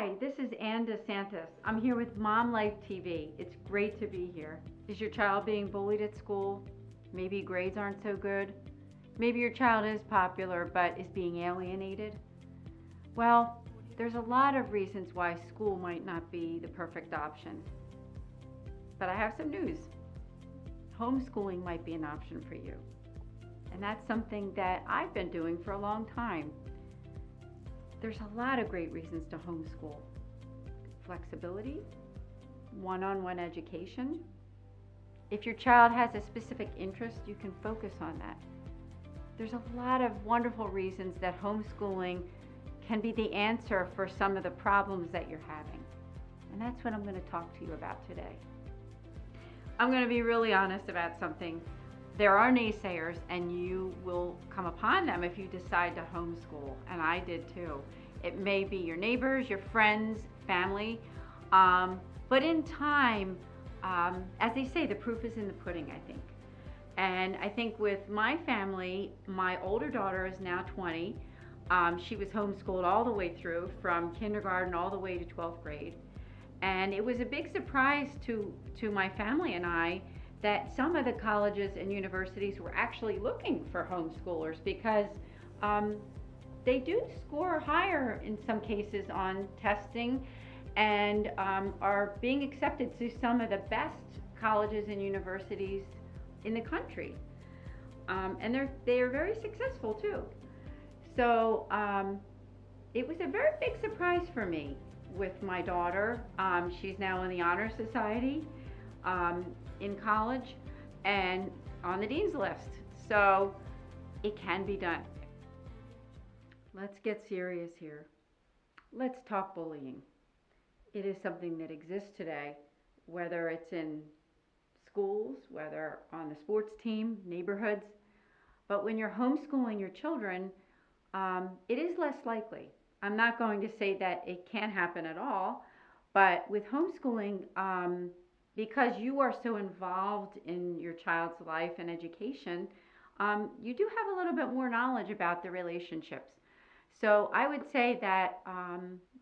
Hi, this is DeSantis. I'm here with Mom Life TV. It's great to be here. Is your child being bullied at school? Maybe grades aren't so good? Maybe your child is popular but is being alienated? Well, there's a lot of reasons why school might not be the perfect option. But I have some news. Homeschooling might be an option for you. And that's something that I've been doing for a long time. There's a lot of great reasons to homeschool. Flexibility, one-on-one education. If your child has a specific interest, you can focus on that. There's a lot of wonderful reasons that homeschooling can be the answer for some of the problems that you're having. And that's what I'm going to talk to you about today. I'm going to be really honest about something. There are naysayers, and you will come upon them if you decide to homeschool, and I did too. It may be your neighbors, your friends, family, but in time, as they say, the proof is in the pudding, I think. And I think with my family, my older daughter is now 20. She was homeschooled all the way through, from kindergarten all the way to 12th grade. And it was a big surprise to my family and I that some of the colleges and universities were actually looking for homeschoolers, because they do score higher in some cases on testing, and are being accepted to some of the best colleges and universities in the country. And they are very successful too. So it was a very big surprise for me with my daughter. She's now in the Honor Society in college and on the Dean's List. So it can be done. Let's get serious here. Let's talk bullying. It is something that exists today, whether it's in schools, whether on the sports team, neighborhoods. But when you're homeschooling your children, it is less likely. I'm not going to say that it can't happen at all, but with homeschooling, because you are so involved in your child's life and education, you do have a little bit more knowledge about the relationships. So I would say that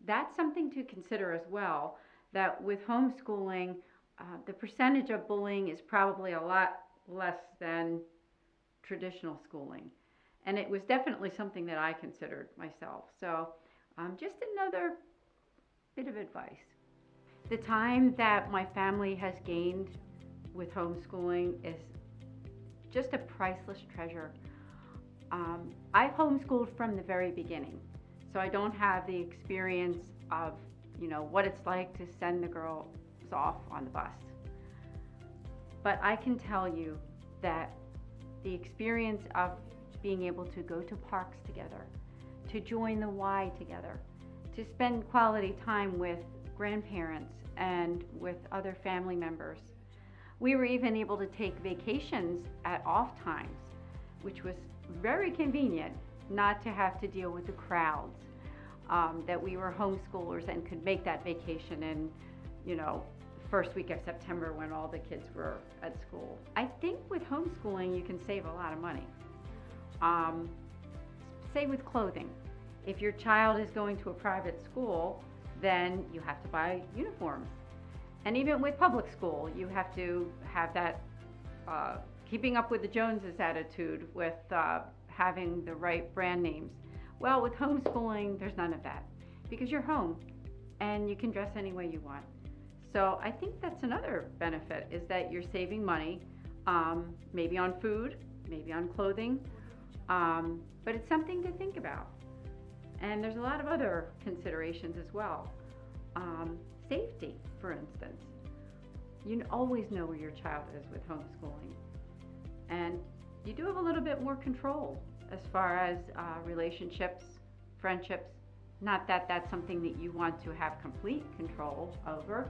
that's something to consider as well, that with homeschooling, the percentage of bullying is probably a lot less than traditional schooling. And it was definitely something that I considered myself. So just another bit of advice. The time that my family has gained with homeschooling is just a priceless treasure. I've homeschooled from the very beginning, so I don't have the experience of, what it's like to send the girls off on the bus. But I can tell you that the experience of being able to go to parks together, to join the Y together, to spend quality time with grandparents and with other family members. We were even able to take vacations at off times, which was very convenient, not to have to deal with the crowds, that we were homeschoolers and could make that vacation in, first week of September when all the kids were at school. I think with homeschooling, you can save a lot of money. Say with clothing. If your child is going to a private school, then you have to buy uniforms. And even with public school, you have to have that keeping up with the Joneses attitude with having the right brand names. Well, with homeschooling, there's none of that, because you're home and you can dress any way you want. So I think that's another benefit, is that you're saving money, maybe on food, maybe on clothing, but it's something to think about. And there's a lot of other considerations as well. Safety, for instance. You always know where your child is with homeschooling. And you do have a little bit more control as far as relationships, friendships. Not that that's something that you want to have complete control over,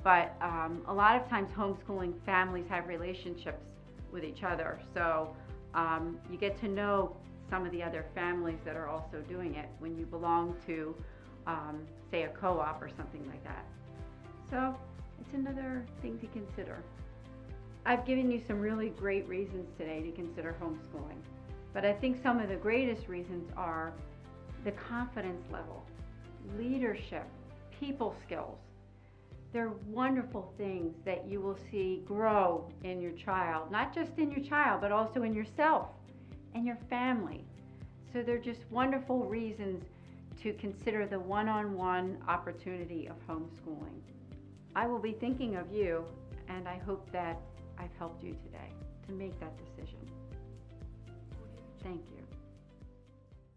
but a lot of times homeschooling families have relationships with each other. So you get to know some of the other families that are also doing it when you belong to, say, a co-op or something like that. So it's another thing to consider. I've given you some really great reasons today to consider homeschooling, but I think some of the greatest reasons are the confidence level, leadership, people skills. They're wonderful things that you will see grow in your child, not just in your child, but also in yourself and your family. So they're just wonderful reasons to consider the one-on-one opportunity of homeschooling. I will be thinking of you, and I hope that I've helped you today to make that decision. Thank you.